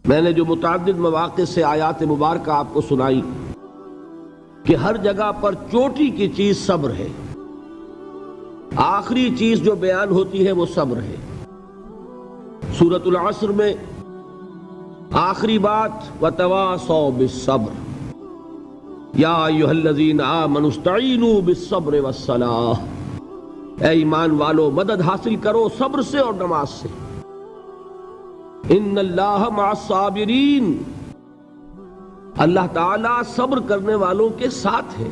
میں نے جو متعدد مواقع سے آیات مبارکہ آپ کو سنائی کہ ہر جگہ پر چوٹی کی چیز صبر ہے، آخری چیز جو بیان ہوتی ہے وہ صبر ہے۔ سورۃ العصر میں آخری بات وَتَوَاصَوْا بِالصَّبْرِ یا ایھا الذین آمنوا استعینوا بالصبر والصلاۃ، اے ایمان والو مدد حاصل کرو صبر سے اور نماز سے۔ ان اللہ مع الصابرین، اللہ تعالیٰ صبر کرنے والوں کے ساتھ ہے۔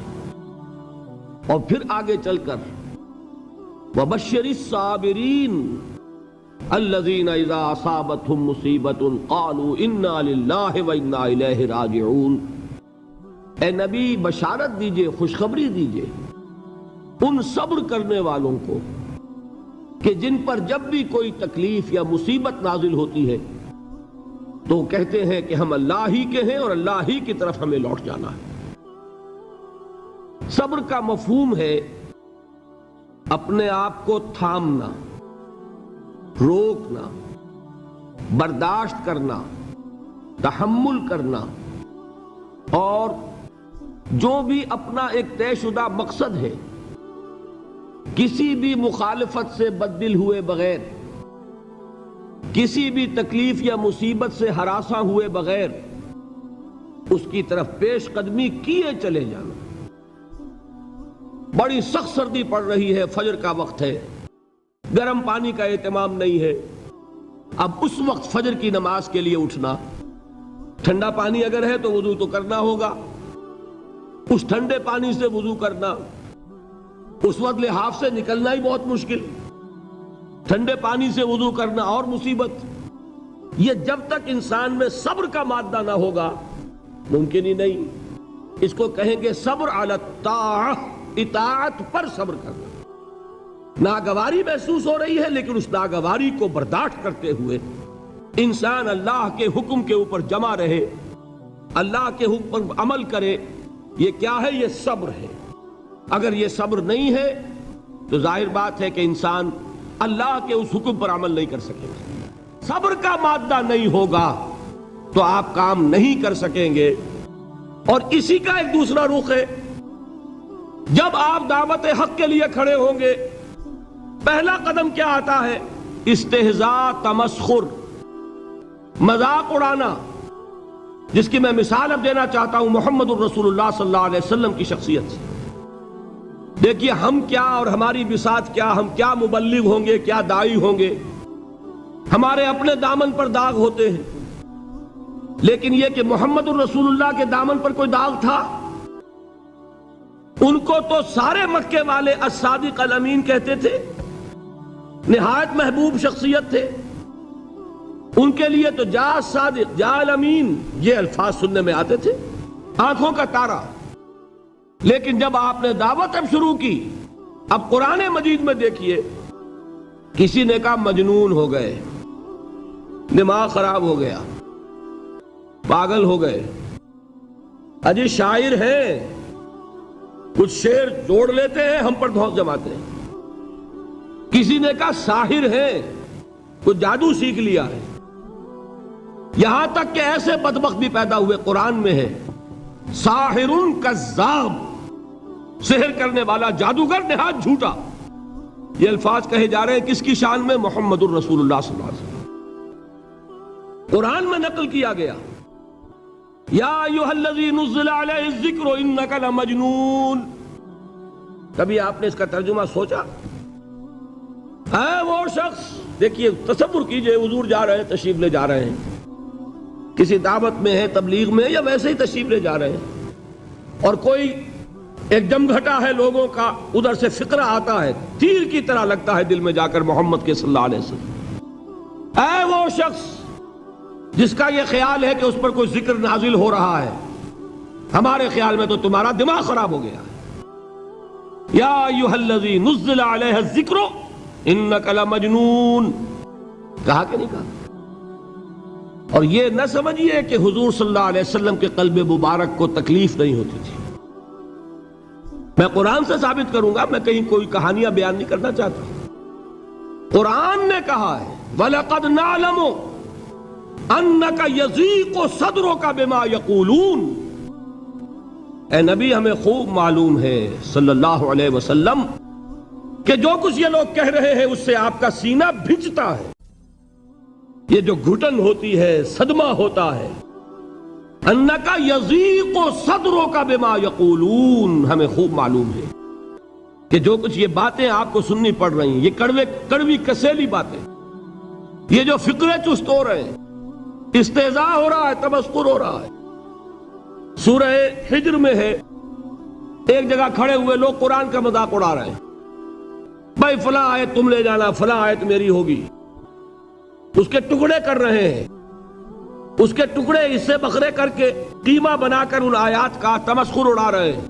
اور پھر آگے چل کر وَبَشِّرِ الصَّابِرِينَ الَّذِينَ إِذَا أَصَابَتْهُمْ مُصِيبَةٌ قَالُوا إِنَّا لِلَّهِ وَإِنَّا إِلَيْهِ رَاجِعُونَ، اے نبی بشارت دیجئے، خوشخبری دیجئے ان صبر کرنے والوں کو کہ جن پر جب بھی کوئی تکلیف یا مصیبت نازل ہوتی ہے تو کہتے ہیں کہ ہم اللہ ہی کے ہیں اور اللہ ہی کی طرف ہمیں لوٹ جانا ہے۔ صبر کا مفہوم ہے اپنے آپ کو تھامنا، روکنا، برداشت کرنا، تحمل کرنا، اور جو بھی اپنا ایک طے شدہ مقصد ہے کسی بھی مخالفت سے بددل ہوئے بغیر، کسی بھی تکلیف یا مصیبت سے ہراساں ہوئے بغیر اس کی طرف پیش قدمی کیے چلے جانا۔ بڑی سخت سردی پڑ رہی ہے، فجر کا وقت ہے، گرم پانی کا اہتمام نہیں ہے، اب اس وقت فجر کی نماز کے لیے اٹھنا، ٹھنڈا پانی اگر ہے تو وضو تو کرنا ہوگا، اس ٹھنڈے پانی سے وضو کرنا، اس وقت لحاف سے نکلنا ہی بہت مشکل، ٹھنڈے پانی سے وضو کرنا اور مصیبت۔ یہ جب تک انسان میں صبر کا مادہ نہ ہوگا ممکن ہی نہیں۔ اس کو کہیں گے صبر علی الطاعہ، اطاعت پر صبر کرنا۔ ناگواری محسوس ہو رہی ہے لیکن اس ناگواری کو برداشت کرتے ہوئے انسان اللہ کے حکم کے اوپر جمع رہے، اللہ کے حکم پر عمل کرے۔ یہ کیا ہے؟ یہ صبر ہے۔ اگر یہ صبر نہیں ہے تو ظاہر بات ہے کہ انسان اللہ کے اس حکم پر عمل نہیں کر سکے گا۔ صبر کا مادہ نہیں ہوگا تو آپ کام نہیں کر سکیں گے۔ اور اسی کا ایک دوسرا رخ ہے، جب آپ دعوت حق کے لیے کھڑے ہوں گے پہلا قدم کیا آتا ہے؟ استہزاء، تمسخر، مذاق اڑانا، جس کی میں مثال اب دینا چاہتا ہوں محمد الرسول اللہ صلی اللہ علیہ وسلم کی شخصیت سے۔ دیکھیے ہم کیا اور ہماری بساط کیا، ہم کیا مبلغ ہوں گے، کیا داعی ہوں گے، ہمارے اپنے دامن پر داغ ہوتے ہیں، لیکن یہ کہ محمد الرسول اللہ کے دامن پر کوئی داغ تھا؟ ان کو تو سارے مکے والے الصادق الامین کہتے تھے، نہایت محبوب شخصیت تھے، ان کے لیے تو جا صادق جا الامین یہ الفاظ سننے میں آتے تھے، آنکھوں کا تارا۔ لیکن جب آپ نے دعوت اب شروع کی، اب قرآن مجید میں دیکھیے کسی نے کہا مجنون ہو گئے، دماغ خراب ہو گیا، پاگل ہو گئے، اجی شاعر ہیں، کچھ شعر جوڑ لیتے ہیں ہم پر دھوس جماتے ہیں۔ کسی نے کہا ساحر ہے، کچھ جادو سیکھ لیا ہے، یہاں تک کہ ایسے بدبخت بھی پیدا ہوئے، قرآن میں ہے ساحر کذاب، سحر کرنے والا جادوگر نہایت جھوٹا۔ یہ الفاظ کہے جا رہے ہیں کس کی شان میں؟ محمد الرسول اللہ صلی اللہ علیہ وسلم۔ قرآن میں نقل کیا گیا یا ایھا الذی نزل علیہ الذکر انک لمجنون۔ کبھی آپ نے اس کا ترجمہ سوچا؟ ہے وہ شخص، دیکھیے تصور کیجئے حضور جا رہے ہیں، تشریف لے جا رہے ہیں، کسی دعوت میں ہے، تبلیغ میں، یا ویسے ہی تشریف لے جا رہے ہیں، اور کوئی ایک جمگھٹا ہے لوگوں کا، ادھر سے فقرہ آتا ہے، تیر کی طرح لگتا ہے دل میں جا کر محمد کے صلی اللہ علیہ وسلم۔ اے وہ شخص جس کا یہ خیال ہے کہ اس پر کوئی ذکر نازل ہو رہا ہے، ہمارے خیال میں تو تمہارا دماغ خراب ہو گیا ہے۔ یا ایھا الذی نزل علیہ الذکر انک لمجنون، کہا کہ نہیں کہا؟ اور یہ نہ سمجھیے کہ حضور صلی اللہ علیہ وسلم کے قلب مبارک کو تکلیف نہیں ہوتی تھی۔ میں قرآن سے ثابت کروں گا، میں کہیں کوئی کہانیاں بیان نہیں کرنا چاہتا۔ قرآن نے کہا ہے وَلَقَدْ نَعْلَمُ انک یضیق صدرک بما یقولون، اے نبی ہمیں خوب معلوم ہے صلی اللہ علیہ وسلم کہ جو کچھ یہ لوگ کہہ رہے ہیں اس سے آپ کا سینہ بھنجتا ہے، یہ جو گھٹن ہوتی ہے، صدمہ ہوتا ہے۔ انک یضیق صدرک بما یقولون، ہمیں خوب معلوم ہے کہ جو کچھ یہ باتیں آپ کو سننی پڑ رہی ہیں، یہ کڑوی کسیلی باتیں، یہ جو فقرے چست ہو رہے ہیں، استہزاء ہو رہا ہے، تمسخر ہو رہا ہے۔ سورہ حجر میں ہے، ایک جگہ کھڑے ہوئے لوگ قرآن کا مذاق اڑا رہے ہیں، بھائی فلاں آیت تم لے جانا، فلاں آیت میری ہوگی، اس کے ٹکڑے کر رہے ہیں، اس کے ٹکڑے حصے بکھرے کر کے قیمہ بنا کر ان آیات کا تمسخر اڑا رہے ہیں۔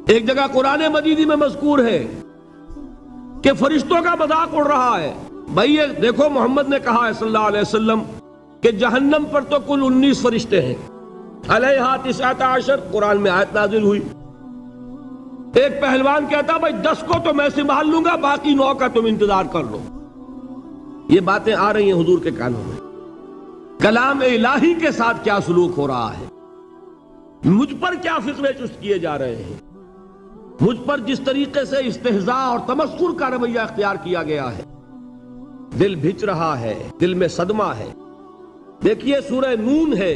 ایک جگہ قرآن مجیدی میں مذکور ہے کہ فرشتوں کا مذاق اڑ رہا ہے، بھائی یہ دیکھو محمد نے کہا ہے صلی اللہ علیہ وسلم کہ جہنم پر تو کل 19 فرشتے ہیں، علیہا 19 قرآن میں آیت نازل ہوئی۔ ایک پہلوان کہتا بھائی 10 کو تو میں سنبھال لوں گا، باقی 9 کا تم انتظار کر لو۔ یہ باتیں آ رہی ہیں حضور کے کانوں میں، کلام الہی کے ساتھ کیا سلوک ہو رہا ہے، مجھ پر کیا فقرے چست کیے جا رہے ہیں، مجھ پر جس طریقے سے استہزاء اور تمسخر کا رویہ اختیار کیا گیا ہے، دل بھج رہا ہے، دل میں صدمہ ہے۔ دیکھیے سورہ نون ہے،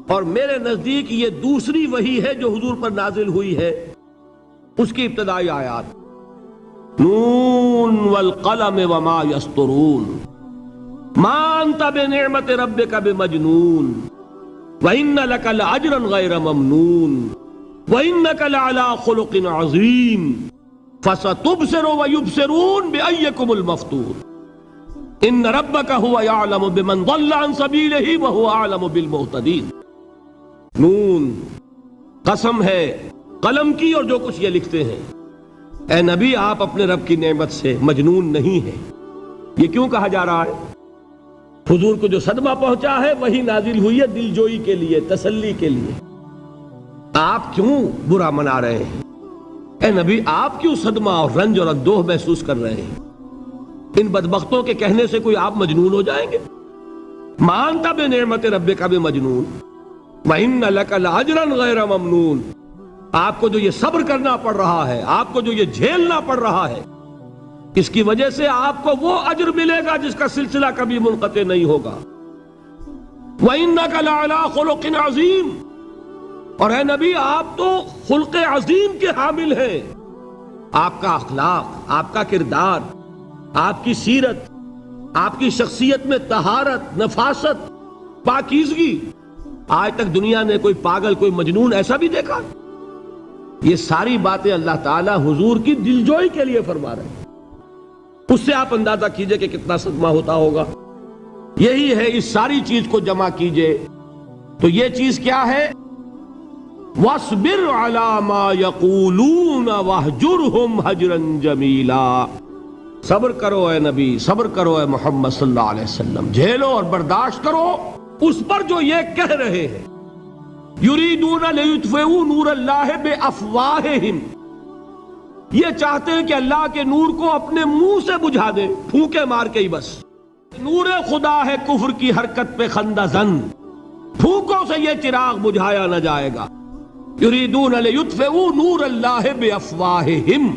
اور میرے نزدیک یہ دوسری وحی ہے جو حضور پر نازل ہوئی ہے، اس کی ابتدائی آیات، نون والقلم وما یسطرون ما انت بنعمت ربک بمجنون وان لک لاجرا غیر ممنون وانک لعلی خلق عظیم فستبصر ویبصرون بأیکم المفتون ان ربک هو یعلم بمن ضل عن سبیلہ وهو اعلم بالمہتدین۔ نون، قسم ہے قلم کی اور جو کچھ یہ لکھتے ہیں۔ اے نبی آپ اپنے رب کی نعمت سے مجنون نہیں ہیں۔ یہ کیوں کہا جا رہا ہے؟ حضور کو جو صدمہ پہنچا ہے وہی نازل ہوئی ہے دل جوئی کے لیے، تسلی کے لیے۔ آپ کیوں برا منا رہے ہیں؟ اے نبی آپ کیوں صدمہ اور رنج اور اندوہ محسوس کر رہے ہیں؟ ان بدبختوں کے کہنے سے کوئی آپ مجنون ہو جائیں گے؟ ما انت بنعمت ربک بمجنون وَإِنَّ لَكَ لَأَجْرًا غَيْرَ مَمْنُونَ، آپ کو جو یہ صبر کرنا پڑ رہا ہے، آپ کو جو یہ جھیلنا پڑ رہا ہے، اس کی وجہ سے آپ کو وہ اجر ملے گا جس کا سلسلہ کبھی منقطع نہیں ہوگا۔ وَإِنَّكَ لَعَلَىٰ خُلُقٍ عَظِيمٍ، اور اے نبی آپ تو خلق عظیم کے حامل ہیں۔ آپ کا اخلاق، آپ کا کردار، آپ کی سیرت، آپ کی شخصیت میں طہارت، نفاست، پاکیزگی، آج تک دنیا نے کوئی پاگل، کوئی مجنون ایسا بھی دیکھا؟ یہ ساری باتیں اللہ تعالیٰ حضور کی دلجوئی کے لیے فرما رہے ہیں۔ اس سے آپ اندازہ کیجئے کہ کتنا صدمہ ہوتا ہوگا۔ یہی ہے، اس ساری چیز کو جمع کیجئے تو یہ چیز کیا ہے؟ وَاصْبِرْ عَلَىٰ مَا يَقُولُونَ وَاهْجُرْهُمْ هَجْرًا جَمِيلًا، صبر کرو اے نبی، صبر کرو اے محمد صلی اللہ علیہ وسلم، جھیلو اور برداشت کرو اس پر جو یہ کہہ رہے ہیں۔ یریدون لیطفئوا نور اللہ بافواہہم، یہ چاہتے ہیں کہ اللہ کے نور کو اپنے منہ سے بجھا دیں، پھونکے مار کے ہی بس۔ نور خدا ہے کفر کی حرکت پہ خندہ زن، پھونکوں سے یہ چراغ بجھایا نہ جائے گا۔ یریدون لیطفئوا نور اللہ بافواہہم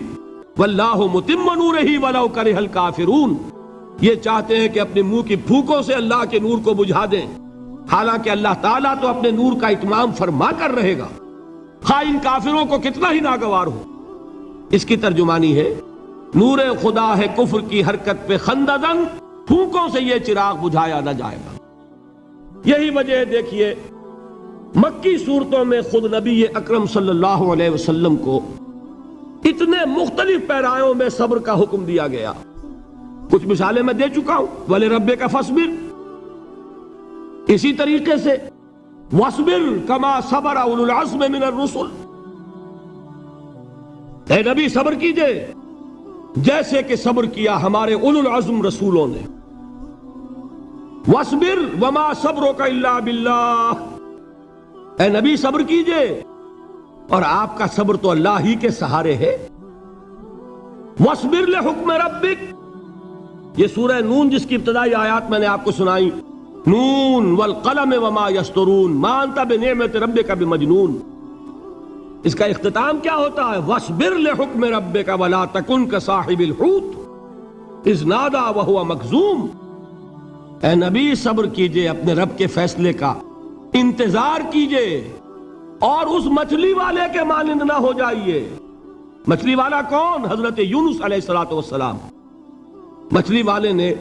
واللہ متم نورہ ولو کرہ الکافرون، یہ چاہتے ہیں کہ اپنے منہ کی پھونکوں سے اللہ کے نور کو بجھا دیں، حالانکہ اللہ تعالیٰ تو اپنے نور کا اتمام فرما کر رہے گا، خواہ ان کافروں کو کتنا ہی ناگوار ہو۔ اس کی ترجمانی ہے نور خدا ہے کفر کی حرکت پہ خندہ زن، پھونکوں سے یہ چراغ بجھایا نہ جائے گا۔ یہی وجہ ہے، دیکھیے مکی صورتوں میں خود نبی اکرم صلی اللہ علیہ وسلم کو اتنے مختلف پیرایوں میں صبر کا حکم دیا گیا۔ کچھ مثالیں میں دے چکا ہوں، وَلِرَبِّكَ فَاصْبِرْ، اسی طریقے سے وَاصْبِرْ كَمَا صَبَرَ أُولُو الْعَزْمِ مِنَ الرُّسُلِ، اے نبی صبر کیجئے جیسے کہ صبر کیا ہمارے اولو العزم رسولوں نے۔ وَاصْبِرْ وَمَا صَبْرُكَ إِلَّا بِاللَّهِ، اے نبی صبر کیجئے اور آپ کا صبر تو اللہ ہی کے سہارے ہے۔ وَاصْبِرْ لِحُکْمِ رَبِّكَ، یہ سورہ نون جس کی ابتدائی آیات میں نے آپ کو سنائی، نون والقلم وما یسطرون ما انت بنعمت ربک بمجنون. اس کا اختتام کیا ہوتا ہے؟ وَاصْبِرْ لِحُکْمِ رَبِّكَ وَلَا تَكُنْ كَصَاحِبِ الْحُوتِ اِذْ نَادَىٰ وَهُوَ مَكْظُومٌ. اے نبی صبر کیجئے اپنے رب کے فیصلے کا، انتظار کیجئے اور اس مچھلی والے کے مانند نہ ہو جائیے. مچھلی والا کون؟ حضرت یونس علیہ السلام. مچھلی والے نے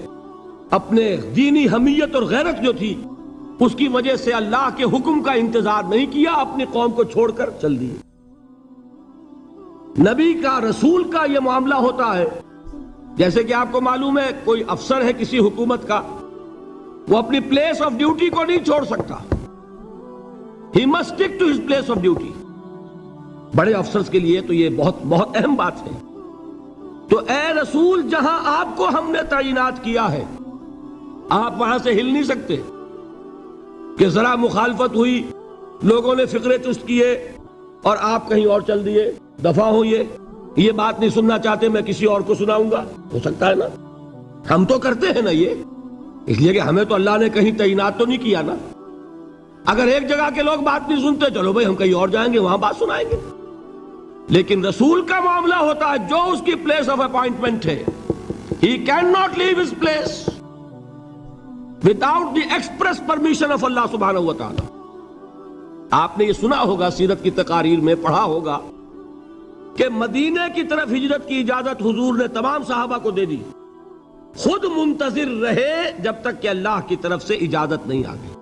اپنے دینی حمیت اور غیرت جو تھی اس کی وجہ سے اللہ کے حکم کا انتظار نہیں کیا، اپنی قوم کو چھوڑ کر چل دیے. نبی کا، رسول کا یہ معاملہ ہوتا ہے. جیسے کہ آپ کو معلوم ہے کوئی افسر ہے کسی حکومت کا، وہ اپنی پلیس آف ڈیوٹی کو نہیں چھوڑ سکتا. He must stick to his place of duty. بڑے افسرز کے لیے تو یہ بہت بہت اہم بات ہے. تو اے رسول، جہاں آپ کو ہم نے تعینات کیا ہے آپ وہاں سے ہل نہیں سکتے. کہ ذرا مخالفت ہوئی، لوگوں نے فقرے چست کیے اور آپ کہیں اور چل دیے، دفع ہوئیے، یہ بات نہیں سننا چاہتے میں کسی اور کو سناؤں گا. ہو سکتا ہے نا؟ ہم تو کرتے ہیں نا یہ، اس لیے کہ ہمیں تو اللہ نے کہیں تعینات تو نہیں کیا نا. اگر ایک جگہ کے لوگ بات نہیں سنتے، چلو بھائی ہم کہیں اور جائیں گے، وہاں بات سنائیں گے. لیکن رسول کا معاملہ ہوتا ہے جو اس کی پلیس آف اپوائنٹمنٹ ہے، he cannot leave his place without the express permission of اللہ سبحانہ وتعالی. آپ نے یہ سنا ہوگا، سیرت کی تقاریر میں پڑھا ہوگا کہ مدینے کی طرف ہجرت کی اجازت حضور نے تمام صحابہ کو دے دی. خود منتظر رہے جب تک کہ اللہ کی طرف سے اجازت نہیں آ گئی.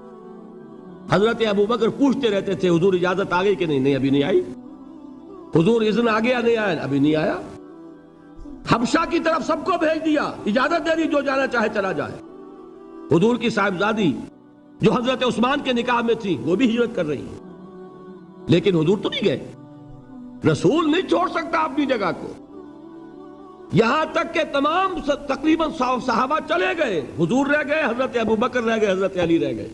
حضرت ابوبکر پوچھتے رہتے تھے حضور اجازت آ گئی کہ نہیں؟ نہیں ابھی نہیں آئی. حضور اذن آ گیا؟ نہیں آیا. ابھی نہیں آیا. حبشہ کی طرف سب کو بھیج دیا، اجازت دے دی جو جانا چاہے چلا جائے. حضور کی صاحبزادی جو حضرت عثمان کے نکاح میں تھی وہ بھی ہجرت کر رہی ہیں، لیکن حضور تو نہیں گئے. رسول نہیں چھوڑ سکتا اپنی جگہ کو. یہاں تک کہ تمام تقریباً صحابہ چلے گئے، حضور رہ گئے، حضرت ابوبکر رہ گئے، حضرت علی رہ گئے.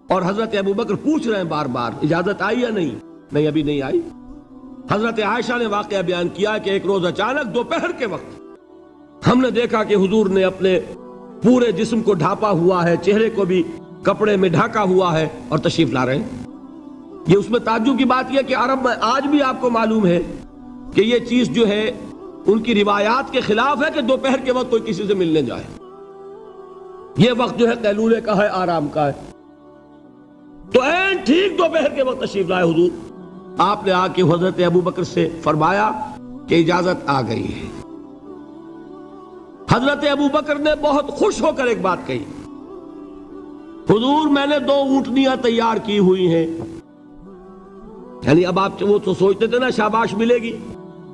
اور حضرت ابوبکر پوچھ رہے ہیں بار بار اجازت آئی یا نہیں؟ نہیں ابھی نہیں آئی. حضرت عائشہ نے واقعہ بیان کیا کہ ایک روز اچانک دوپہر کے وقت ہم نے دیکھا کہ حضور نے اپنے پورے جسم کو ڈھانپا ہوا ہے، چہرے کو بھی کپڑے میں ڈھانکا ہوا ہے اور تشریف لا رہے ہیں. یہ اس میں تعجب کی بات یہ کہ عرب میں آج بھی آپ کو معلوم ہے کہ یہ چیز جو ہے ان کی روایات کے خلاف ہے کہ دوپہر کے وقت کوئی کسی سے ملنے جائے. یہ وقت جو ہے قیلولے کا ہے، آرام کا ہے. تو این ٹھیک دوپہر کے وقت تشریف لائے حضور. آپ نے آ کے حضرت ابوبکر سے فرمایا کہ اجازت آ گئی ہے. حضرت ابوبکر نے بہت خوش ہو کر ایک بات کہی، حضور میں نے 2 اونٹنیاں تیار کی ہوئی ہیں. یعنی اب آپ وہ تو سوچتے تھے نا شاباش ملے گی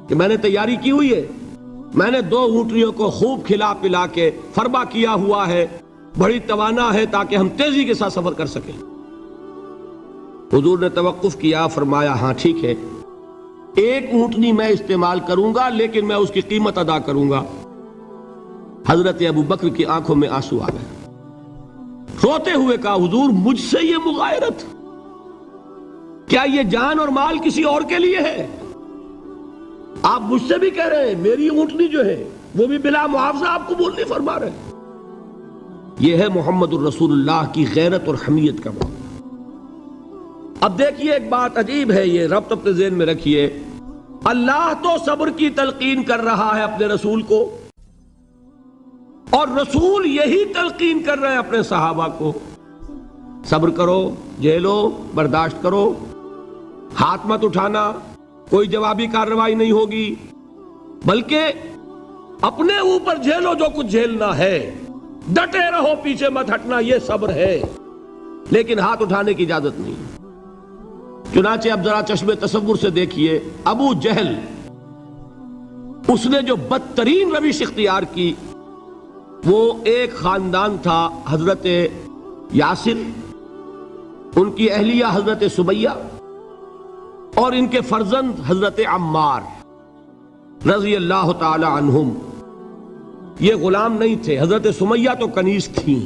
کہ میں نے تیاری کی ہوئی ہے. میں نے 2 اونٹنیوں کو خوب کھلا پلا کے فربا کیا ہوا ہے، بڑی توانا ہے تاکہ ہم تیزی کے ساتھ سفر کر سکیں. حضور نے توقف کیا، فرمایا ہاں ٹھیک ہے، 1 اونٹنی میں استعمال کروں گا لیکن میں اس کی قیمت ادا کروں گا. حضرت ابوبکر کی آنکھوں میں آنسو آ گئے. روتے ہوئے کہا حضور مجھ سے یہ مغایرت، کیا یہ جان اور مال کسی اور کے لیے ہے؟ آپ مجھ سے بھی کہہ رہے ہیں میری اونٹنی جو ہے وہ بھی بلا معاوضہ آپ قبول نہیں فرما رہے. یہ ہے محمد الرسول اللہ کی غیرت اور حمیت کا معاملہ. اب دیکھیے ایک بات عجیب ہے، یہ ربط اپنے ذہن میں رکھیے. اللہ تو صبر کی تلقین کر رہا ہے اپنے رسول کو، اور رسول یہی تلقین کر رہے ہیں اپنے صحابہ کو. صبر کرو، جھیلو، برداشت کرو، ہاتھ مت اٹھانا، کوئی جوابی کارروائی نہیں ہوگی، بلکہ اپنے اوپر جھیلو جو کچھ جھیلنا ہے، ڈٹے رہو، پیچھے مت ہٹنا، یہ صبر ہے. لیکن ہاتھ اٹھانے کی اجازت نہیں. چنانچہ اب ذرا چشم تصور سے دیکھیے، ابو جہل اس نے جو بدترین روش اختیار کی وہ ایک خاندان تھا حضرت یاسر، ان کی اہلیہ حضرت سمیہ اور ان کے فرزند حضرت عمار رضی اللہ تعالی عنہم. یہ غلام نہیں تھے. حضرت سمیہ تو کنیز تھیں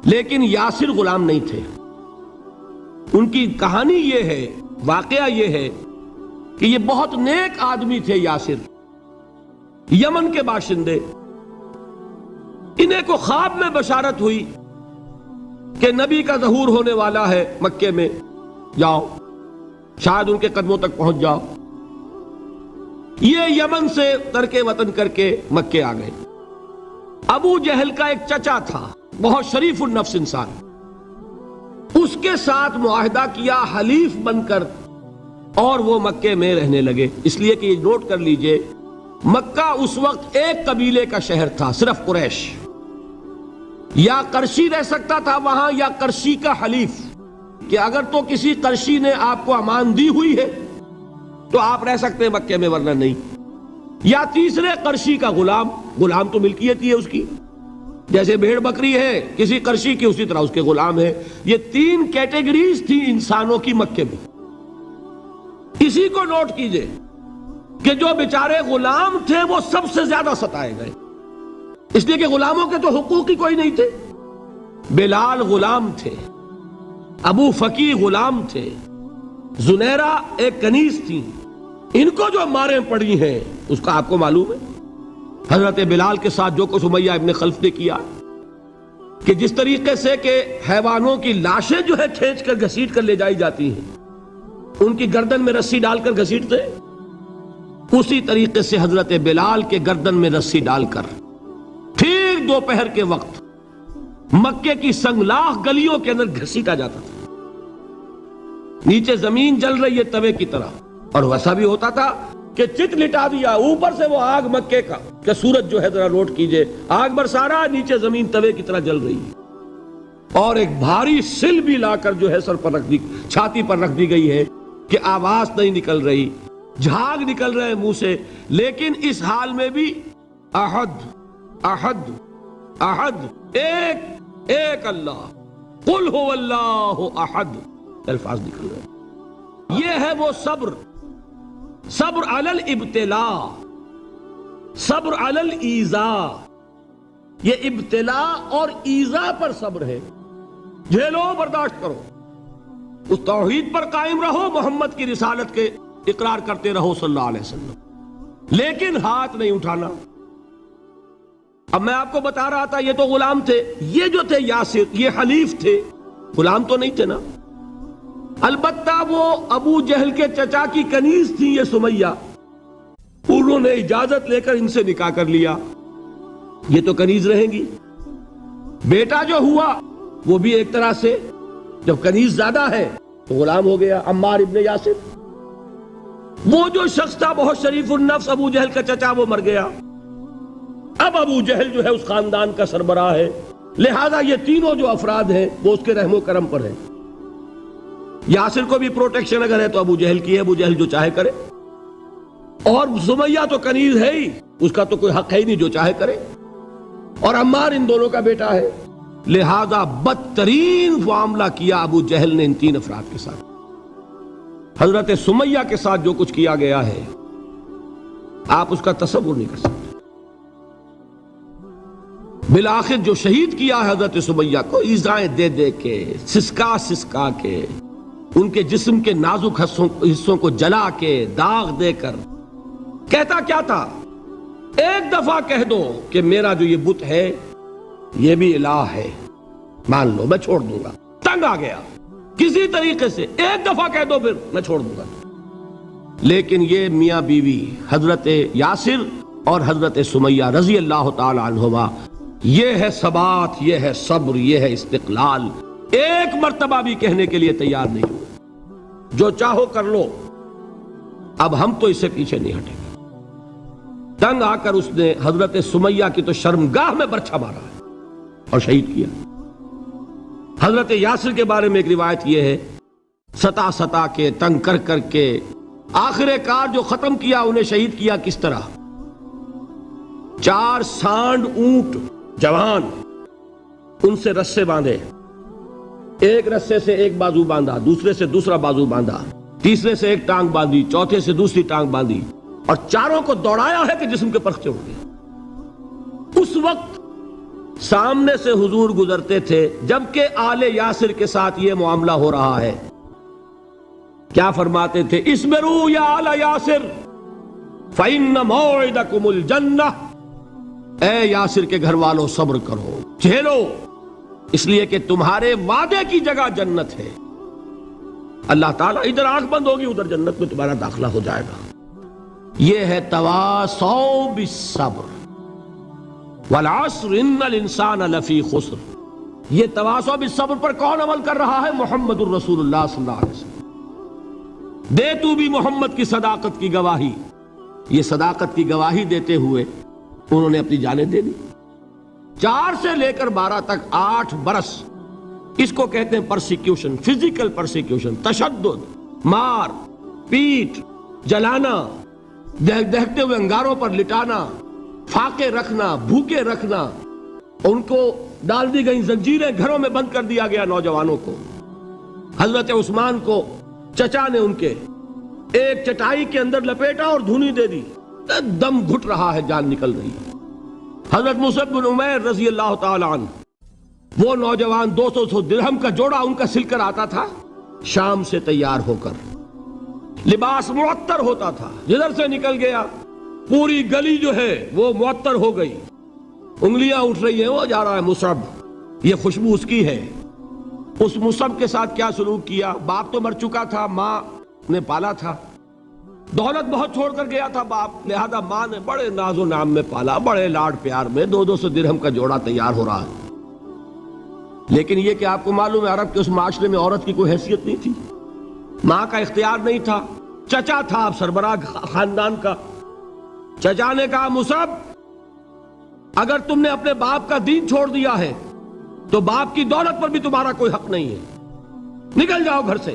لیکن یاسر غلام نہیں تھے. ان کی کہانی یہ ہے، واقعہ یہ ہے کہ یہ بہت نیک آدمی تھے. یاسر یمن کے باشندے، انہیں کو خواب میں بشارت ہوئی کہ نبی کا ظہور ہونے والا ہے مکے میں، جاؤ شاید ان کے قدموں تک پہنچ جاؤ۔ یہ یمن سے ترک وطن کر کے مکے آ گئے۔ ابو جہل کا ایک چچا تھا، بہت شریف النفس انسان، اس کے ساتھ معاہدہ کیا حلیف بن کر، اور وہ مکے میں رہنے لگے۔ اس لیے کہ یہ نوٹ کر لیجئے، مکہ اس وقت ایک قبیلے کا شہر تھا، صرف قریش۔ یا قرشی رہ سکتا تھا وہاں، یا قرشی کا حلیف، کہ اگر تو کسی قرشی نے آپ کو امان دی ہوئی ہے تو آپ رہ سکتے ہیں مکے میں، ورنہ نہیں۔ یا تیسرے قرشی کا غلام، غلام تو ملکیت ہی ہے اس کی، جیسے بھیڑ بکری ہے کسی قرشی کی، اسی طرح اس کے غلام ہے۔ یہ تین کیٹیگریز تھی انسانوں کی مکے میں۔ اسی کو نوٹ کیجئے کہ جو بیچارے غلام تھے وہ سب سے زیادہ ستائے گئے، اس لیے کہ غلاموں کے تو حقوق ہی کوئی نہیں تھے۔ بلال غلام تھے، ابو فقی غلام تھے، زنیرہ ایک کنیز تھی، ان کو جو ماریں پڑی ہیں اس کا آپ کو معلوم ہے۔ حضرت بلال کے ساتھ جو کچھ امیہ ابن خلف نے کیا، کہ جس طریقے سے کہ حیوانوں کی لاشیں جو ہے کھینچ کر گھسیٹ کر لے جائی جاتی ہیں، ان کی گردن میں رسی ڈال کر گھسیٹتے، اسی طریقے سے حضرت بلال کے گردن میں رسی ڈال کر ٹھیک دوپہر کے وقت مکے کی سنگلاخ گلیوں کے اندر گھسیٹا جاتا تھا۔ نیچے زمین جل رہی ہے توے کی طرح، اور ویسا بھی ہوتا تھا کہ چت لٹا دیا، اوپر سے وہ آگ مکے کا، کہ سورج جو ہے ذرا نوٹ کیجئے، آگ برسا رہا، نیچے زمین توے کی طرح جل رہی ہے، اور ایک بھاری سل بھی لا کر جو ہے سر پر رکھ دی، چھاتی پر رکھ دی گئی ہے کہ آواز نہیں نکل رہی، جھاگ نکل رہے منہ سے، لیکن اس حال میں بھی احد احد احد، ایک ایک اللہ، قل هو اللہ احد، الفاظ نکل رہے۔ یہ ہے وہ صبر، صبر علی الابتلاء، صبر علی الایذاء۔ یہ ابتلاء اور ایذاء پر صبر ہے، جھیلو برداشت کرو، اس توحید پر قائم رہو، محمد کی رسالت کے اقرار کرتے رہو صلی اللہ علیہ وسلم، لیکن ہاتھ نہیں اٹھانا۔ اب میں آپ کو بتا رہا تھا یہ تو غلام تھے، یہ جو تھے یاسر، یہ حلیف تھے، غلام تو نہیں تھے نا۔ البتہ وہ ابو جہل کے چچا کی کنیز تھی یہ سمیہ، انہوں نے اجازت لے کر ان سے نکاح کر لیا، یہ تو کنیز رہیں گی۔ بیٹا جو ہوا وہ بھی ایک طرح سے، جب کنیز زیادہ ہے تو غلام ہو گیا، عمار ابن یاسر۔ وہ جو شخص تھا بہت شریف النفس ابو جہل کا چچا، وہ مر گیا، اب ابو جہل جو ہے اس خاندان کا سربراہ ہے، لہذا یہ تینوں جو افراد ہیں وہ اس کے رحم و کرم پر ہیں۔ یاسر کو بھی پروٹیکشن اگر ہے تو ابو جہل کی ہے، ابو جہل جو چاہے کرے، اور سمیہ تو کنیز ہے ہی، اس کا تو کوئی حق ہے ہی نہیں، جو چاہے کرے، اور عمار ان دونوں کا بیٹا ہے، لہذا بدترین معاملہ کیا ابو جہل نے ان تین افراد کے ساتھ۔ حضرت سمیہ کے ساتھ جو کچھ کیا گیا ہے آپ اس کا تصور نہیں کر سکتے۔ بالآخر جو شہید کیا ہے حضرت سمیہ کو، ایذائیں دے دے کے، سسکا سسکا کے، ان کے جسم کے نازک حصوں کو جلا کے، داغ دے کر، کہتا کیا تھا، ایک دفعہ کہہ دو کہ میرا جو یہ بت ہے یہ بھی الہ ہے، مان لو میں چھوڑ دوں گا۔ تنگ آ گیا، کسی طریقے سے ایک دفعہ کہہ دو پھر میں چھوڑ دوں گا۔ لیکن یہ میاں بیوی حضرت یاسر اور حضرت سمیہ رضی اللہ تعالی عنہما، یہ ہے ثبات، یہ ہے صبر، یہ ہے استقلال، ایک مرتبہ بھی کہنے کے لیے تیار نہیں ہوئے، جو چاہو کر لو، اب ہم تو اس سے پیچھے نہیں ہٹیں گے۔ تنگ آ کر اس نے حضرت سمیہ کی تو شرمگاہ میں برچھا مارا ہے اور شہید کیا۔ حضرت یاسر کے بارے میں ایک روایت یہ ہے، ستا ستا کے، تنگ کر کر کے، آخر کار جو ختم کیا، انہیں شہید کیا کس طرح، 4 سانڈ اونٹ جوان، ان سے رسے باندھے، ایک رسے سے ایک بازو باندھا، دوسرے سے دوسرا بازو باندھا، تیسرے سے ایک ٹانگ باندھی، چوتھے سے دوسری ٹانگ باندھی، اور چاروں کو دوڑایا ہے کہ جسم کے پرخچے اڑ گئے۔ اس وقت سامنے سے حضور گزرتے تھے جبکہ آل یاسر کے ساتھ یہ معاملہ ہو رہا ہے، کیا فرماتے تھے، اسبروا یا آل یاسر فإن موعدکم الجنہ، اے یاسر کے گھر والوں صبر کرو، جھیلو، اس لیے کہ تمہارے وعدے کی جگہ جنت ہے. اللہ تعالیٰ ادھر آنکھ بند ہوگی ادھر جنت میں تمہارا داخلہ ہو جائے گا. یہ ہے تواصوا بالصبر والعصر ان الانسان لفی خسر. یہ تواصوا بالصبر پر کون عمل کر رہا ہے؟ محمد الرسول اللہ صلی اللہ علیہ وسلم. دے تو بھی محمد کی صداقت کی گواہی. یہ صداقت کی گواہی دیتے ہوئے انہوں نے اپنی جانیں دے دی. 4 سے لے کر 12 تک 8 برس اس کو کہتے ہیں پرسیکیوشن، فزیکل پرسیکیوشن، تشدد، مار پیٹ، جلانا، دہتے ہوئے انگاروں پر لٹانا، فاقے رکھنا، بھوکے رکھنا. ان کو ڈال دی گئی زنجیریں، گھروں میں بند کر دیا گیا نوجوانوں کو. حضرت عثمان کو چچا نے ان کے ایک چٹائی کے اندر لپیٹا اور دھونی دے دی. دم گھٹ رہا ہے، جان نکل رہی ہے. حضرت مصعب بن عمیر رضی اللہ تعالی عنہ، وہ نوجوان 200 درہم کا جوڑا ان کا سل کر آتا تھا شام سے تیار ہو کر. لباس معطر ہوتا تھا، جدھر سے نکل گیا پوری گلی جو ہے وہ معطر ہو گئی. انگلیاں اٹھ رہی ہیں، وہ جا رہا ہے مصعب، یہ خوشبو اس کی ہے. اس مصعب کے ساتھ کیا سلوک کیا؟ باپ تو مر چکا تھا، ماں نے پالا تھا، دولت بہت چھوڑ کر گیا تھا باپ، لہذا ماں نے بڑے ناز و نام میں پالا، بڑے لاڈ پیار میں. 200 درہم کا جوڑا تیار ہو رہا ہے. لیکن یہ کہ آپ کو معلوم ہے عرب کے اس معاشرے میں عورت کی کوئی حیثیت نہیں تھی، ماں کا اختیار نہیں تھا. چچا تھا اب سربراہ خاندان کا. چچا نے کہا مصعب، اگر تم نے اپنے باپ کا دین چھوڑ دیا ہے تو باپ کی دولت پر بھی تمہارا کوئی حق نہیں ہے، نکل جاؤ گھر سے.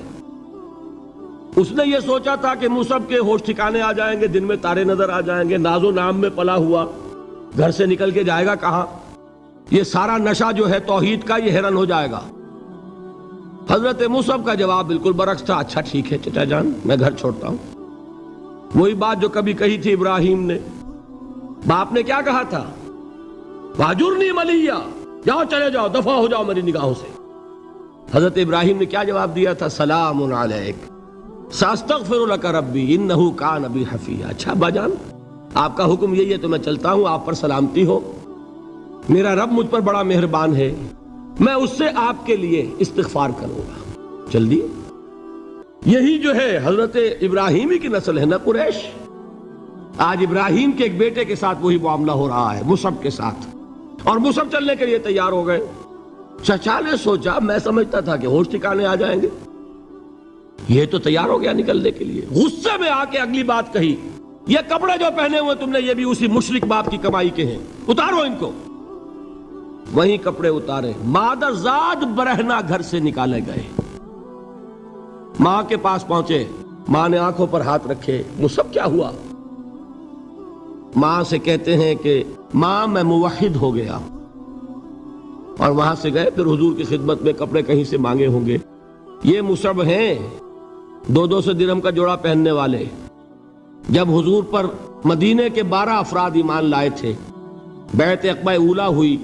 اس نے یہ سوچا تھا کہ مصعب کے ہوش ٹھکانے آ جائیں گے، دن میں تارے نظر آ جائیں گے، ناز و نام میں پلا ہوا گھر سے نکل کے جائے گا کہاں؟ یہ سارا نشہ جو ہے توحید کا یہ حیران ہو جائے گا. حضرت مصعب کا جواب بالکل برعکس تھا. اچھا ٹھیک ہے چچا جان، میں گھر چھوڑتا ہوں. وہی بات جو کبھی کہی تھی ابراہیم نے. باپ نے کیا کہا تھا؟ واجرنی ملیہ، جاؤ چلے جاؤ، دفع ہو جاؤ میری نگاہوں سے. حضرت ابراہیم نے کیا جواب دیا تھا؟ سلام علیک ساستغفر لک ربی انہ کان بی حفیہ. اچھا ابا جان، آپ کا حکم یہی ہے تو میں چلتا ہوں، آپ پر سلامتی ہو. میرا رب مجھ پر بڑا مہربان ہے، میں اس سے آپ کے لیے استغفار کروں گا. جلدی. یہی جو ہے حضرت ابراہیمی کی نسل ہے نا قریش. آج ابراہیم کے ایک بیٹے کے ساتھ وہی معاملہ ہو رہا ہے مصعب کے ساتھ، اور مصعب چلنے کے لیے تیار ہو گئے. چچا نے سوچا، میں سمجھتا تھا کہ ہوش ٹھکانے آ جائیں گے، یہ تو تیار ہو گیا نکلنے کے لیے. غصے میں آ کے اگلی بات کہی، یہ کپڑے جو پہنے ہوئے تم نے یہ بھی اسی مشرک باپ کی کمائی کے ہیں، اتارو ان کو. وہیں کپڑے اتارے، مادر زاد برہنہ گھر سے نکالے گئے. ماں کے پاس پہنچے، ماں نے آنکھوں پر ہاتھ رکھے. مصعب کیا ہوا؟ ماں سے کہتے ہیں کہ ماں میں موحد ہو گیا. اور وہاں سے گئے، پھر حضور کی خدمت میں کپڑے کہیں سے مانگے ہوں گے. یہ مصعب ہیں 200 درہم کا جوڑا پہننے والے. جب حضور پر مدینے کے 12 افراد ایمان لائے تھے، بیعت عقبہ اولا ہوئی،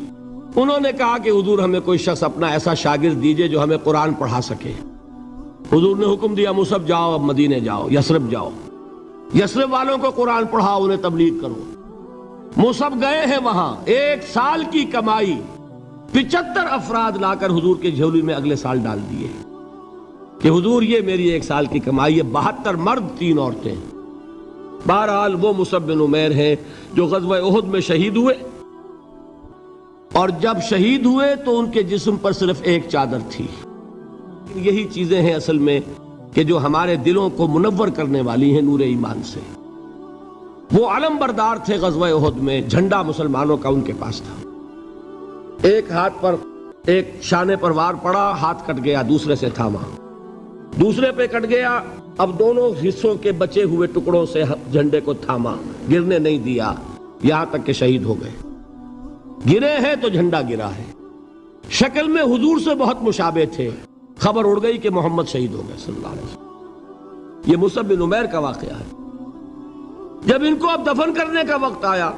انہوں نے کہا کہ حضور ہمیں کوئی شخص اپنا ایسا شاگرد دیجئے جو ہمیں قرآن پڑھا سکے. حضور نے حکم دیا مصعب جاؤ، اب مدینے جاؤ، یثرب جاؤ، یثرب والوں کو قرآن پڑھاؤ، انہیں تبلیغ کرو. مصعب گئے ہیں وہاں، 1 سال کی کمائی 75 افراد لا کر حضور کے جھولی میں اگلے سال ڈال دیے کہ حضور یہ میری 1 سال کی کمائی ہے. 72 مرد 3 عورتیں. بہرحال وہ مصعب بن عمیر ہیں جو غزوہ احد میں شہید ہوئے، اور جب شہید ہوئے تو ان کے جسم پر صرف ایک چادر تھی. یہی چیزیں ہیں اصل میں کہ جو ہمارے دلوں کو منور کرنے والی ہیں نور ایمان سے. وہ علم بردار تھے غزوہ احد میں، جھنڈا مسلمانوں کا ان کے پاس تھا. ایک ہاتھ پر ایک شانے پر وار پڑا، ہاتھ کٹ گیا، دوسرے سے تھاما، دوسرے پہ کٹ گیا، اب دونوں حصوں کے بچے ہوئے ٹکڑوں سے جھنڈے کو تھاما، گرنے نہیں دیا، یہاں تک کہ شہید ہو گئے. گرے ہیں تو جھنڈا گرا ہے. شکل میں حضور سے بہت مشابہ تھے. خبر اڑ گئی کہ محمد شہید ہو گئے صلی اللہ علیہ وسلم. یہ مصعب بن عمیر کا واقعہ ہے. جب ان کو اب دفن کرنے کا وقت آیا،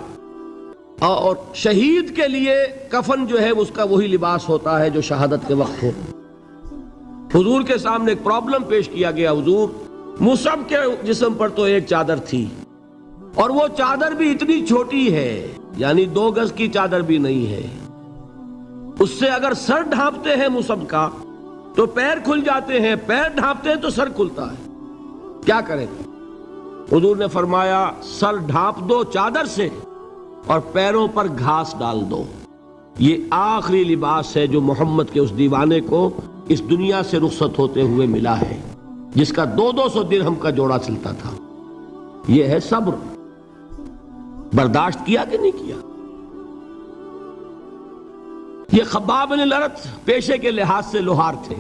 اور شہید کے لیے کفن جو ہے اس کا وہی لباس ہوتا ہے جو شہادت کے وقت ہو. حضور کے سامنے ایک پرابلم پیش کیا گیا. حضور، مصعب کے جسم پر تو ایک چادر تھی، اور وہ چادر بھی اتنی چھوٹی ہے، یعنی 2 گز کی چادر بھی نہیں ہے. اس سے اگر سر ڈھانپتے ہیں مصحف کا تو پیر کھل جاتے ہیں، پیر ڈھانپتے ہیں تو سر کھلتا ہے، کیا کریں؟ حضور نے فرمایا سر ڈھانپ دو چادر سے اور پیروں پر گھاس ڈال دو۔ یہ آخری لباس ہے جو محمد کے اس دیوانے کو اس دنیا سے رخصت ہوتے ہوئے ملا ہے، جس کا 200 درہم کا جوڑا چلتا تھا۔ یہ ہے صبر۔ برداشت کیا کہ نہیں کیا؟ یہ خباب بن الارت پیشے کے لحاظ سے لوہار تھے۔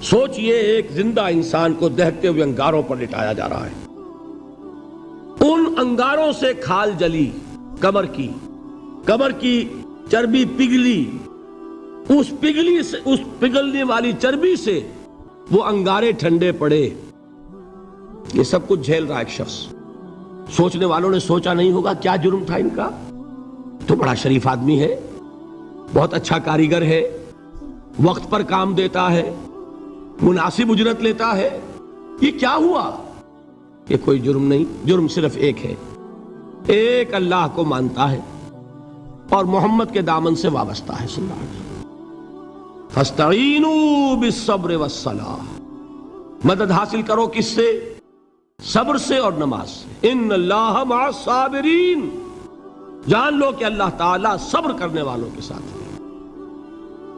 سوچئے ایک زندہ انسان کو دہتے ہوئے انگاروں پر لٹایا جا رہا ہے، ان انگاروں سے کھال جلی، کمر کی چربی پگھلی، اس پگھلنے والی چربی سے وہ انگارے ٹھنڈے پڑے۔ یہ سب کچھ جھیل رہا ایک شخص۔ سوچنے والوں نے سوچا نہیں ہوگا کیا جرم تھا ان کا، تو بڑا شریف آدمی ہے، بہت اچھا کاریگر ہے، وقت پر کام دیتا ہے، مناسب اجرت لیتا ہے، یہ کیا ہوا؟ یہ کوئی جرم نہیں، جرم صرف ایک ہے، ایک اللہ کو مانتا ہے اور محمد کے دامن سے وابستہ ہے صلی اللہ علیہ وسلم۔ فاستعینوا بالصبر والصلاۃ، مدد حاصل کرو کس سے؟ صبر سے اور نماز سے۔ ان اللہ مع الصابرین، جان لو کہ اللہ تعالیٰ صبر کرنے والوں کے ساتھ ہے۔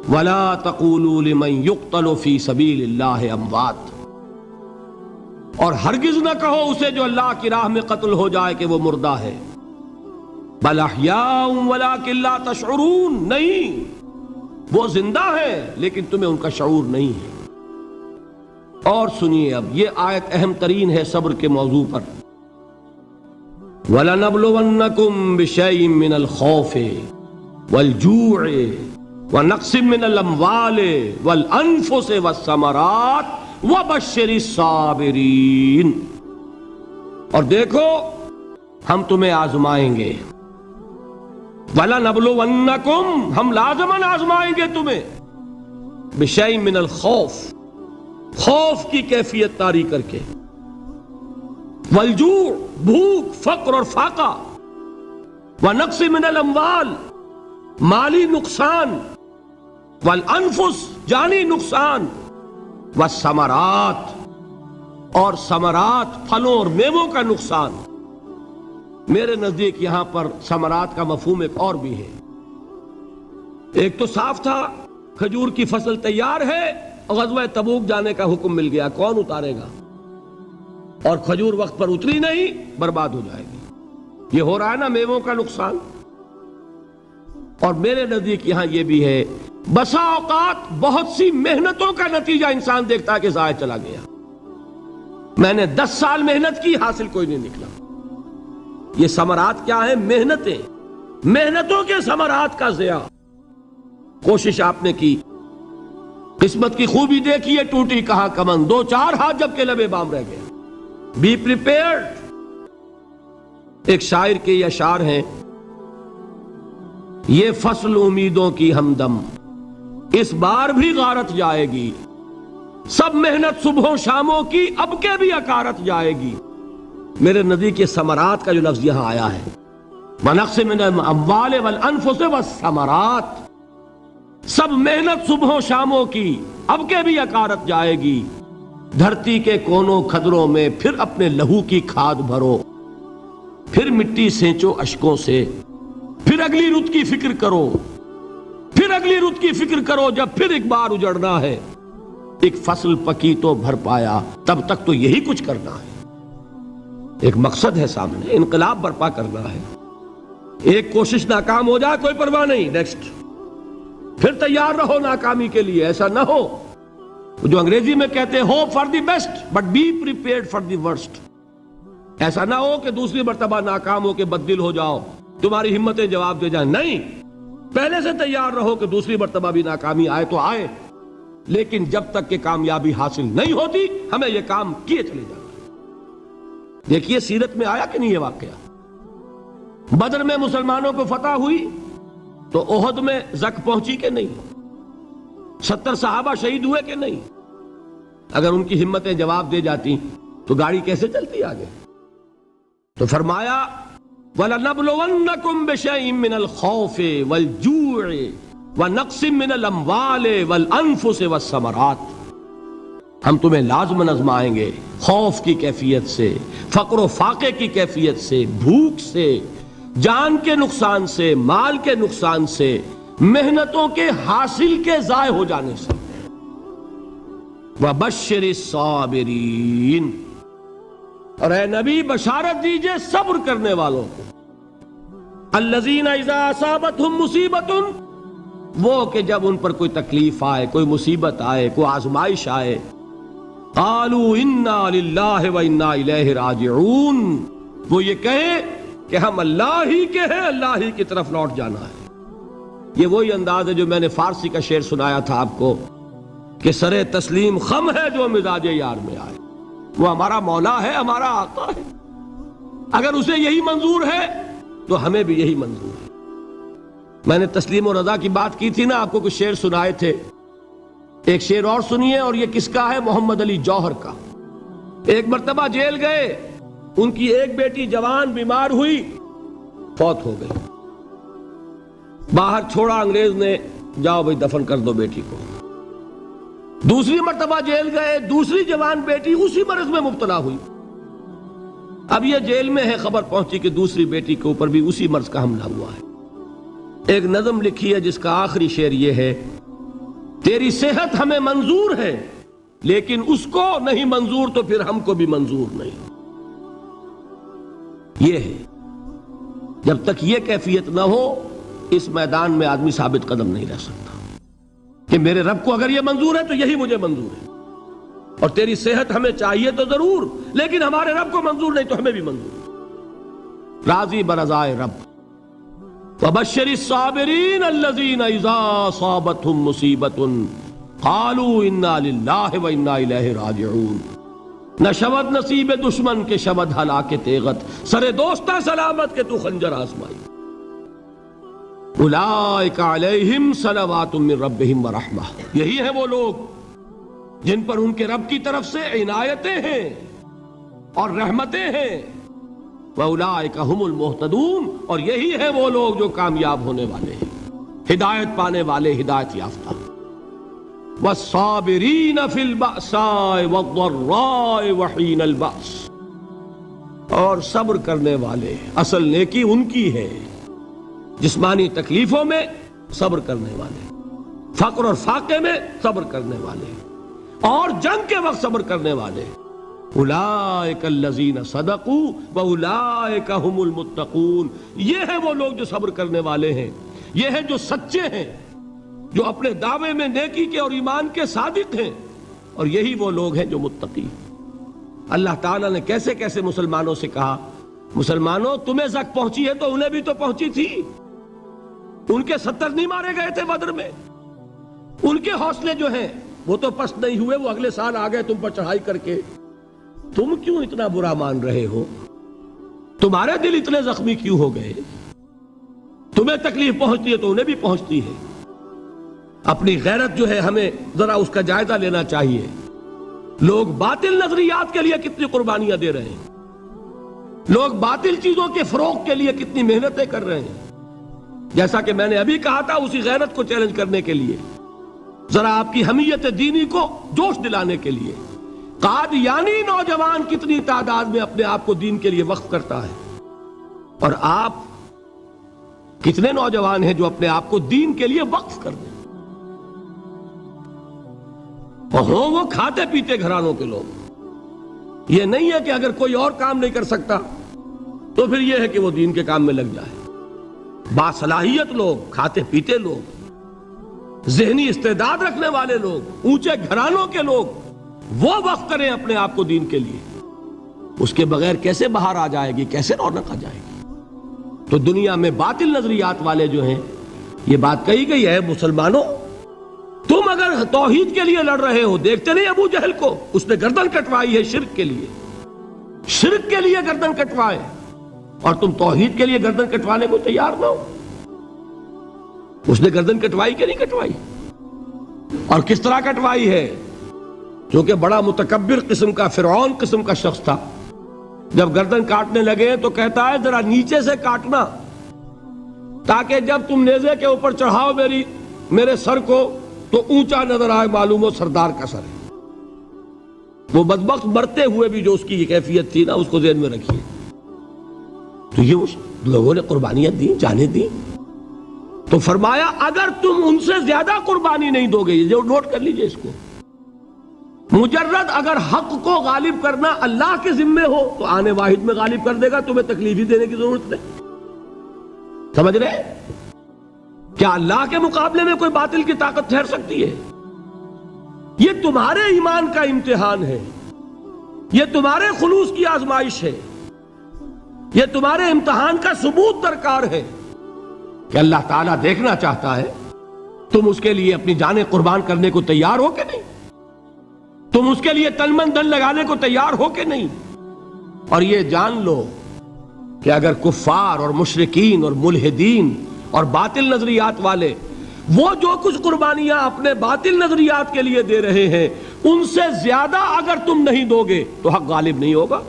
وَلَا تَقُولُوا لِمَنْ يُقْتَلُ فِي سَبِيلِ اللَّهِ أَمْوَاتٌ، اور ہرگز نہ کہو اسے جو اللہ کی راہ میں قتل ہو جائے کہ وہ مردہ ہے۔ بل احیاء ولکن لا تشعرون، نہیں، وہ زندہ ہے لیکن تمہیں ان کا شعور نہیں ہے۔ اور سنیے اب یہ آیت اہم ترین ہے صبر کے موضوع پر۔ وَلَنَبْلُوَنَّكُمْ بِشَيْءٍ مِّنَ الْخَوْفِ وَالْجُوعِ وَنَقْصٍ مِّنَ الْأَمْوَالِ وَالْأَنفُسِ وَالثَّمَرَاتِ وَبَشِّرِ الصَّابِرِينَ، اور دیکھو ہم تمہیں آزمائیں گے۔ وَلَنَبْلُوَنَّكُمْ، ہم لازماً آزمائیں گے تمہیں، بِشَيْءٍ مِّنَ الْخَوْفِ، خوف کی کیفیت طاری کر کے، والجوع، بھوک، فقر اور فاقہ، ونقص من الاموال، مالی نقصان، والانفس، جانی نقصان، والثمرات، اور ثمرات، پھلوں اور میووں کا نقصان۔ میرے نزدیک یہاں پر ثمرات کا مفہوم ایک اور بھی ہے۔ ایک تو صاف تھا کھجور کی فصل تیار ہے، غزوہ تبوک جانے کا حکم مل گیا، کون اتارے گا؟ اور کھجور وقت پر اتری نہیں، برباد ہو جائے گی۔ یہ ہو رہا ہے نا میووں کا نقصان۔ اور میرے نزدیک یہاں یہ بھی ہے، بسا اوقات بہت سی محنتوں کا نتیجہ انسان دیکھتا ہے کہ ضائع چلا گیا، میں نے 10 سال محنت کی، حاصل کوئی نہیں نکلا۔ یہ ثمرات کیا ہیں؟ محنتیں، محنتوں کے ثمرات کا ضیاع۔ کوشش آپ نے کی، قسمت کی خوبی دیکھیے، ٹوٹی کہاں کمن، 2-4 ہاتھ جب کے لبے بام رہ گئے۔ Be prepared. ایک شاعر کے یہ اشعار ہیں، یہ فصل امیدوں کی ہمدم اس بار بھی غارت جائے گی، سب محنت صبحوں شاموں کی اب کے بھی اکارت جائے گی۔ میرے نزدیک یہ ثمرات کا جو لفظ یہاں آیا ہے، وَنَقْصٍ مِّنَ الْأَمْوَالِ وَالْأَنفُسِ وَالثَّمَرَاتِ، سب محنت صبحوں شاموں کی اب کے بھی اکارت جائے گی۔ دھرتی کے کونوں کھدروں میں پھر اپنے لہو کی کھاد بھرو، پھر مٹی سینچو اشکوں سے، پھر اگلی رت کی فکر کرو، پھر اگلی رت کی فکر کرو، جب پھر ایک بار اجڑنا ہے۔ ایک فصل پکی تو بھر پایا، تب تک تو یہی کچھ کرنا ہے۔ ایک مقصد ہے سامنے، انقلاب برپا کرنا ہے۔ ایک کوشش ناکام ہو جائے کوئی پرواہ نہیں، نیکسٹ، پھر تیار رہو ناکامی کے لیے۔ ایسا نہ ہو جو انگریزی میں کہتے ہیں hope for the best but be prepared for the worst. ایسا نہ ہو کہ دوسری مرتبہ ناکام ہو کے بددل ہو جاؤ، تمہاری ہمتیں جواب دے جائیں، نہیں، پہلے سے تیار رہو کہ دوسری مرتبہ بھی ناکامی آئے تو آئے، لیکن جب تک کہ کامیابی حاصل نہیں ہوتی ہمیں یہ کام کیے چلے جانا۔ دیکھیے سیرت میں آیا کہ نہیں یہ واقعہ؟ بدر میں مسلمانوں کو فتح ہوئی تو احد میں زک پہنچی کہ نہیں؟ 70 صحابہ شہید ہوئے کہ نہیں؟ اگر ان کی ہمتیں جواب دے جاتی تو گاڑی کیسے چلتی آگے؟ تو فرمایا وَلَنَبْلُوَنَّكُمْ بِشَيْءٍ مِّنَ الْخَوْفِ وَالْجُوعِ وَنَقْصٍ مِّنَ الْأَمْوَالِ وَالْأَنفُسِ وَالثَّمَرَاتِ، ہم تمہیں لازماً آزمائیں گے خوف کی کیفیت سے، فقر و فاقے کی کیفیت سے، بھوک سے، جان کے نقصان سے، مال کے نقصان سے، محنتوں کے حاصل کے ضائع ہو جانے سے۔ وَبَشِّرِ الصَّابِرِينَ، اور اے نبی بشارت دیجئے صبر کرنے والوں کو۔ الَّذِينَ إِذَا أَصَابَتْهُمْ مُصِيبَةٌ، وہ کہ جب ان پر کوئی تکلیف آئے، کوئی مصیبت آئے، کوئی آزمائش آئے، قَالُوا إِنَّا لِلَّهِ وَإِنَّا إِلَيْهِ رَاجِعُونَ، وہ یہ کہیں کہ ہم اللہ ہی کے ہیں، اللہ ہی کی طرف لوٹ جانا ہے۔ یہ وہی انداز ہے جو میں نے فارسی کا شعر سنایا تھا آپ کو کہ سرے تسلیم خم ہے جو مزاج یار میں آئے۔ وہ ہمارا مولا ہے، ہمارا آقا ہے، اگر اسے یہی منظور ہے تو ہمیں بھی یہی منظور ہے۔ میں نے تسلیم و رضا کی بات کی تھی نا، آپ کو کچھ شعر سنائے تھے، ایک شعر اور سنیے، اور یہ کس کا ہے؟ محمد علی جوہر کا۔ ایک مرتبہ جیل گئے، ان کی ایک بیٹی جوان بیمار ہوئی، فوت ہو گئی، باہر چھوڑا انگریز نے، جاؤ بھائی دفن کر دو بیٹی کو۔ دوسری مرتبہ جیل گئے، دوسری جوان بیٹی اسی مرض میں مبتلا ہوئی۔ اب یہ جیل میں ہے، خبر پہنچی کہ دوسری بیٹی کے اوپر بھی اسی مرض کا حملہ ہوا ہے۔ ایک نظم لکھی ہے جس کا آخری شعر یہ ہے: تیری صحت ہمیں منظور ہے لیکن اس کو نہیں منظور تو پھر ہم کو بھی منظور نہیں۔ یہ ہے، جب تک یہ کیفیت نہ ہو اس میدان میں آدمی ثابت قدم نہیں رہ سکتا کہ میرے رب کو اگر یہ منظور ہے تو یہی مجھے منظور ہے، اور تیری صحت ہمیں چاہیے تو ضرور، لیکن ہمارے رب کو منظور نہیں تو ہمیں بھی منظور ہے۔ راضی برضائے رب۔ وَبَشِّرِ الصَّابِرِينَ الَّذِينَ إِذَا أَصَابَتْهُمْ مُصِيبَةٌ قَالُوا إِنَّا لِلَّهِ وَإِنَّا إِلَيْهِ رَاجِعُونَ۔ نہ شود نصیب دشمن کے شود ہلاک تیغت، سرے دوستہ سلامت کے تو خنجر آزمائی۔ اولئک علیہم صلوات من ربہم ورحمہ، یہی ہیں وہ لوگ جن پر ان کے رب کی طرف سے عنایتیں ہیں اور رحمتیں ہیں۔ وَأُولَئِكَ هُمُ الْمُهْتَدُونَ، اور یہی ہیں وہ لوگ جو کامیاب ہونے والے ہیں، ہدایت پانے والے، ہدایت یافتہ۔ وَالصَّابِرِينَ فِي الْبَأْسَاءِ وَالضَّرَّاءِ وَحِينَ الْبَأْسِ، اور صبر کرنے والے، اصل نیکی ان کی ہے، جسمانی تکلیفوں میں صبر کرنے والے، فقر اور فاقے میں صبر کرنے والے، اور جنگ کے وقت صبر کرنے والے۔ اولئک الذین صدقوا واولئک هم المتقون، یہ ہیں وہ لوگ جو صبر کرنے والے ہیں، یہ ہیں جو سچے ہیں، جو اپنے دعوے میں نیکی کے اور ایمان کے صادق ہیں، اور یہی وہ لوگ ہیں جو متقی۔ اللہ تعالیٰ نے کیسے کیسے مسلمانوں سے کہا، مسلمانوں تمہیں زک پہنچی ہے تو انہیں بھی تو پہنچی تھی، ان کے 70 نہیں مارے گئے تھے بدر میں، ان کے حوصلے جو ہیں وہ تو پست نہیں ہوئے، وہ اگلے سال آ گئے تم پر چڑھائی کر کے۔ تم کیوں اتنا برا مان رہے ہو؟ تمہارے دل اتنے زخمی کیوں ہو گئے؟ تمہیں تکلیف پہنچتی ہے تو انہیں بھی پہنچتی ہے۔ اپنی غیرت جو ہے ہمیں ذرا اس کا جائزہ لینا چاہیے۔ لوگ باطل نظریات کے لیے کتنی قربانیاں دے رہے ہیں، لوگ باطل چیزوں کے فروغ کے لیے کتنی محنتیں کر رہے ہیں۔ جیسا کہ میں نے ابھی کہا تھا، اسی غیرت کو چیلنج کرنے کے لیے، ذرا آپ کی حمیت دینی کو جوش دلانے کے لیے، قادیانی نوجوان کتنی تعداد میں اپنے آپ کو دین کے لیے وقف کرتا ہے، اور آپ کتنے نوجوان ہیں جو اپنے آپ کو دین کے لیے وقف کر دیں، اور ہوں وہ کھاتے پیتے گھرانوں کے لوگ۔ یہ نہیں ہے کہ اگر کوئی اور کام نہیں کر سکتا تو پھر یہ ہے کہ وہ دین کے کام میں لگ جائے۔ باصلاحیت لوگ، کھاتے پیتے لوگ، ذہنی استعداد رکھنے والے لوگ، اونچے گھرانوں کے لوگ، وہ وقف کریں اپنے آپ کو دین کے لیے۔ اس کے بغیر کیسے باہر آ جائے گی، کیسے رونق آ جائے گی؟ تو دنیا میں باطل نظریات والے جو ہیں، یہ بات کہی گئی ہے، مسلمانوں تم اگر توحید کے لیے لڑ رہے ہو، دیکھتے نہیں ابو جہل کو، اس نے گردن کٹوائی ہے شرک کے لیے، شرک کے لیے گردن کٹوائے، اور تم توحید کے لیے گردن کٹوانے کو تیار نہ ہو۔ اس نے گردن کٹوائی کہ نہیں کٹوائی؟ اور کس طرح کٹوائی ہے؟ جو کہ بڑا متکبر قسم کا، فرعون قسم کا شخص تھا، جب گردن کاٹنے لگے تو کہتا ہے ذرا نیچے سے کاٹنا تاکہ جب تم نیزے کے اوپر چڑھاؤ میرے سر کو تو اونچا نظر آئے، معلوم ہو سردار کا سر ہے۔ وہ بدبخت مرتے ہوئے بھی جو اس کی یہ کیفیت تھی نا، اس کو ذہن میں رکھیے۔ تو یہ اس لوگوں نے قربانیاں دی، جانیں دی، تو فرمایا اگر تم ان سے زیادہ قربانی نہیں دو گے، یہ نوٹ کر لیجئے اس کو، مجرد اگر حق کو غالب کرنا اللہ کے ذمے ہو تو آنے واحد میں غالب کر دے گا، تمہیں تکلیف ہی دینے کی ضرورت نہیں۔ سمجھ رہے؟ کیا اللہ کے مقابلے میں کوئی باطل کی طاقت ٹھہر سکتی ہے؟ یہ تمہارے ایمان کا امتحان ہے، یہ تمہارے خلوص کی آزمائش ہے، یہ تمہارے امتحان کا ثبوت درکار ہے کہ اللہ تعالیٰ دیکھنا چاہتا ہے تم اس کے لیے اپنی جانیں قربان کرنے کو تیار ہو کہ نہیں، تم اس کے لیے تن من دھن لگانے کو تیار ہو کہ نہیں۔ اور یہ جان لو کہ اگر کفار اور مشرکین اور ملحدین اور باطل نظریات والے وہ جو کچھ قربانیاں اپنے باطل نظریات کے لیے دے رہے ہیں، ان سے زیادہ اگر تم نہیں دو گے تو حق غالب نہیں ہوگا۔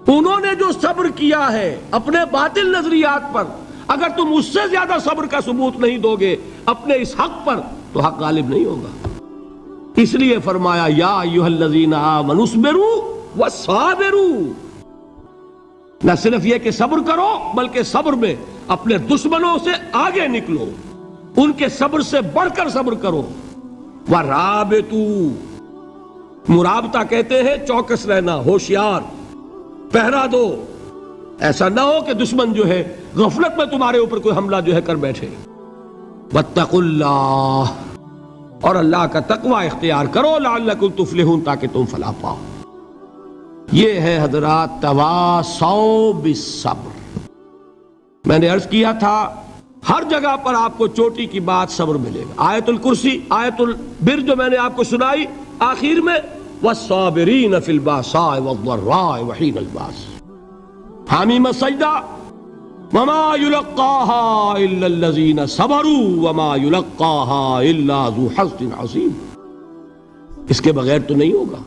انہوں نے جو صبر کیا ہے اپنے باطل نظریات پر، اگر تم اس سے زیادہ صبر کا ثبوت نہیں دو گے اپنے اس حق پر تو حق غالب نہیں ہوگا۔ اس لیے فرمایا یا ایھا الذین آمنوا اصبروا وصابروا، نہ صرف یہ کہ صبر کرو بلکہ صبر میں اپنے دشمنوں سے آگے نکلو، ان کے صبر سے بڑھ کر صبر کرو۔ ورابطوا، مرابطہ کہتے ہیں چوکس رہنا، ہوشیار، پہرا دو، ایسا نہ ہو کہ دشمن جو ہے غفلت میں تمہارے اوپر کوئی حملہ جو ہے کر بیٹھے۔ واتقوا اللہ، اور اللہ کا تقوی اختیار کرو، لعلکم تفلحون، تاکہ تم فلاح پاؤ۔ یہ ہے حضرات تواصوا بالصبر۔ میں نے عرض کیا تھا ہر جگہ پر آپ کو چوٹی کی بات صبر ملے گا۔ آیت الکرسی، آیت البر جو میں نے آپ کو سنائی آخر میں، والصابرین فی الباساء والضراء وحین الباس، حامیم السجدہ، وما یلقاها الا الذین صبروا وما یلقاها الا ذو حظ عظیم۔ اس کے بغیر تو نہیں ہوگا۔